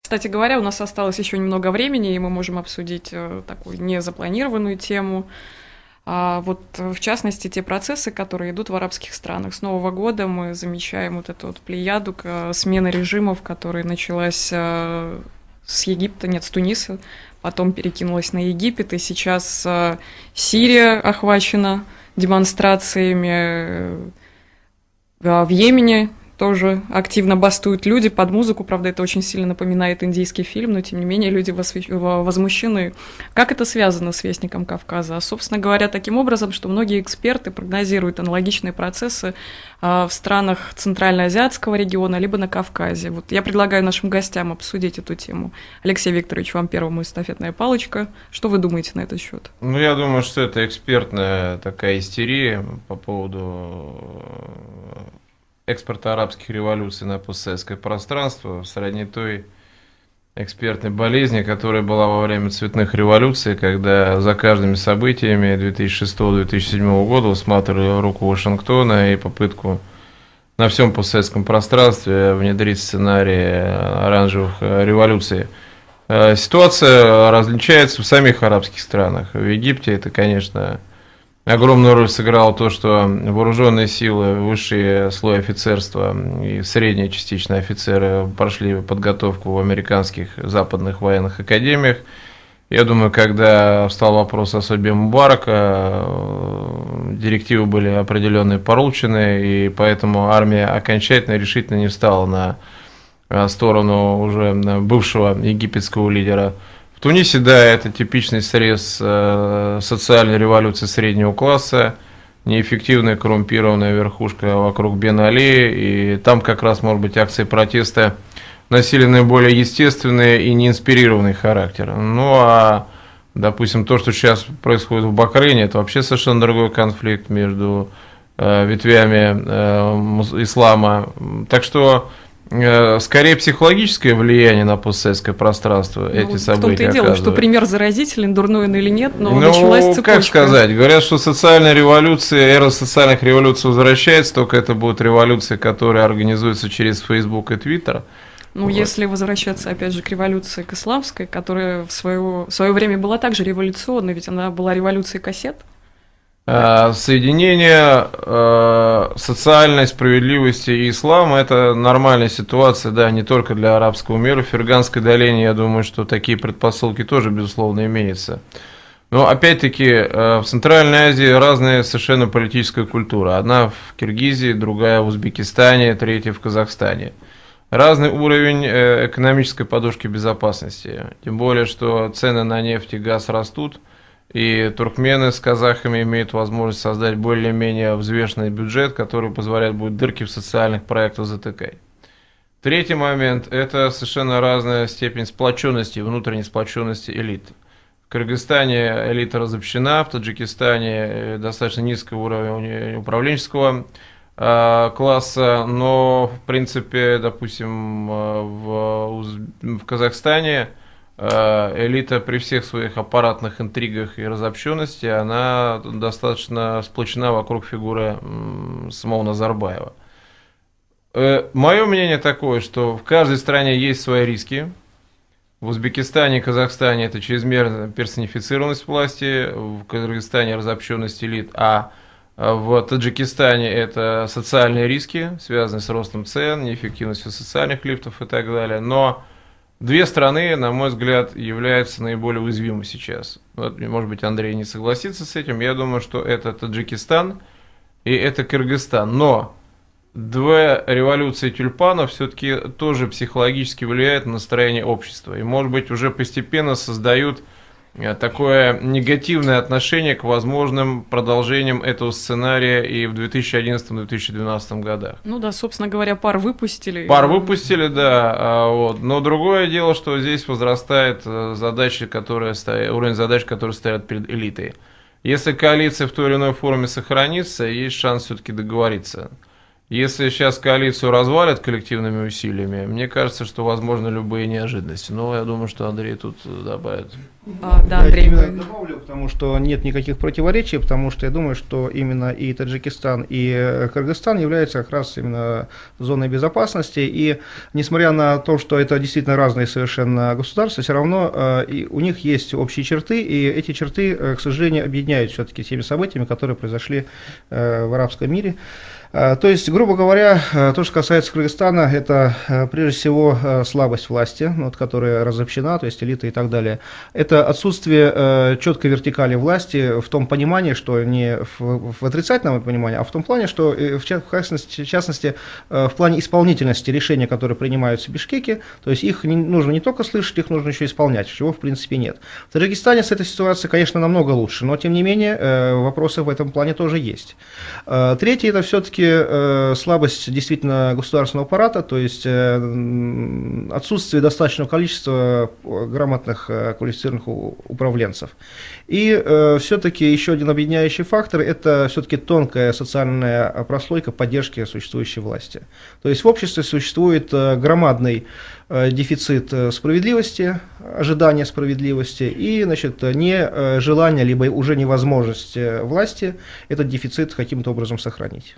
Кстати говоря, у нас осталось еще немного времени, и мы можем обсудить такую незапланированную тему. Вот, в частности, те процессы, которые идут в арабских странах. С Нового года мы замечаем вот эту вот плеяду смены режимов, которая началась с Египта, нет, с Туниса, потом перекинулась на Египет, и сейчас Сирия охвачена демонстрациями, в Йемене тоже активно бастуют люди под музыку, правда, это очень сильно напоминает индийский фильм, но тем не менее люди возмущены. Как это связано с Вестником Кавказа? Собственно говоря, таким образом, что многие эксперты прогнозируют аналогичные процессы в странах Центральноазиатского региона, либо на Кавказе. Вот я предлагаю нашим гостям обсудить эту тему. Алексей Викторович, вам первому эстафетная палочка. Что вы думаете на этот счет? Ну, я думаю, что это экспертная такая истерия по поводу экспорта арабских революций на постсоветское пространство, сродни той экспертной болезни, которая была во время цветных революций, когда за каждыми событиями 2006-2007 года усматривали руку Вашингтона и попытку на всем постсоветском пространстве внедрить сценарий оранжевых революций. Ситуация различается в самих арабских странах. В Египте это, конечно, огромную роль сыграло то, что вооруженные силы, высший слой офицерства и средние частично офицеры прошли подготовку в американских западных военных академиях. Я думаю, когда встал вопрос о судьбе Мубарака, директивы были определенные поручены, и поэтому армия окончательно решительно не встала на сторону уже бывшего египетского лидера. В Тунисе, да, это типичный срез социальной революции среднего класса, неэффективная коррумпированная верхушка вокруг Бен Али, и там как раз, может быть, акции протеста носили наиболее естественный и неинспирированный характер. Ну, а, допустим, то, что сейчас происходит в Бахрейне, это вообще совершенно другой конфликт между ветвями ислама. Так что скорее психологическое влияние на постсоветское пространство эти события. В том-то и дело, что пример заразителен, дурной он или нет, но началась цепочка. Как сказать, говорят, что социальная революция, эра социальных революций возвращается, только это будет революция, которая организуется через Facebook и Twitter. Ну, вот. Если возвращаться, опять же, к революции к исламской, которая в свое время была также революционной, ведь она была революцией кассет. Соединение социальной справедливости и ислама – это нормальная ситуация, да, не только для арабского мира. В Ферганской долине, я думаю, что такие предпосылки тоже, безусловно, имеются. Но, опять-таки, в Центральной Азии разная совершенно политическая культура. Одна в Киргизии, другая в Узбекистане, третья в Казахстане. Разный уровень экономической подушки безопасности. Тем более, что цены на нефть и газ растут. И туркмены с казахами имеют возможность создать более-менее взвешенный бюджет, который позволяет будет дырки в социальных проектах затыкать. Третий момент – это совершенно разная степень сплоченности, внутренней сплоченности элит. В Кыргызстане элита разобщена, в Таджикистане достаточно низкого уровня управленческого класса, но в принципе, допустим, в Казахстане элита при всех своих аппаратных интригах и разобщенности, она достаточно сплочена вокруг фигуры самого Назарбаева. Мое мнение такое, что в каждой стране есть свои риски. В Узбекистане и Казахстане это чрезмерная персонифицированность власти, в Кыргызстане разобщенность элит, а в Таджикистане это социальные риски, связанные с ростом цен, неэффективностью социальных лифтов и так далее. Но две страны, на мой взгляд, являются наиболее уязвимыми сейчас. Вот, может быть, Андрей не согласится с этим. Я думаю, что это Таджикистан и это Кыргызстан. Но две революции тюльпанов все-таки тоже психологически влияют на настроение общества. И, может быть, уже постепенно создают такое негативное отношение к возможным продолжениям этого сценария и в 2011-2012 годах. Ну да, собственно говоря, пар выпустили. Пар выпустили, да. Вот. Но другое дело, что здесь возрастает задачи, уровень задач, которые стоят перед элитой. Если коалиция в той или иной форме сохранится, есть шанс все-таки договориться. Если сейчас коалицию развалят коллективными усилиями, мне кажется, что возможны любые неожиданности. Но я думаю, что Андрей тут добавит. Да, Андрей. Я добавлю, потому что нет никаких противоречий, потому что я думаю, что именно и Таджикистан, и Кыргызстан являются как раз именно зоной безопасности, и несмотря на то, что это действительно разные совершенно государства, все равно у них есть общие черты, и эти черты, к сожалению, объединяют все-таки теми событиями, которые произошли в арабском мире. То есть, грубо говоря, то, что касается Кыргызстана, это прежде всего слабость власти, вот, которая разобщена, то есть элита и так далее. Это отсутствие четкой вертикали власти в том понимании, что не в отрицательном понимании, а в том плане, что в частности в плане исполнительности решений, которые принимаются в Бишкеке, то есть их нужно не только слышать, их нужно еще исполнять, чего в принципе нет. В Таджикистане с этой ситуацией, конечно, намного лучше, но тем не менее вопросы в этом плане тоже есть. Третье, это все-таки слабость действительно государственного аппарата, то есть отсутствие достаточного количества грамотных квалифицированных управленцев. И все-таки еще один объединяющий фактор – это все-таки тонкая социальная прослойка поддержки существующей власти. То есть в обществе существует громадный дефицит справедливости, ожидания справедливости и, значит, нежелание, либо уже невозможность власти этот дефицит каким-то образом сохранить.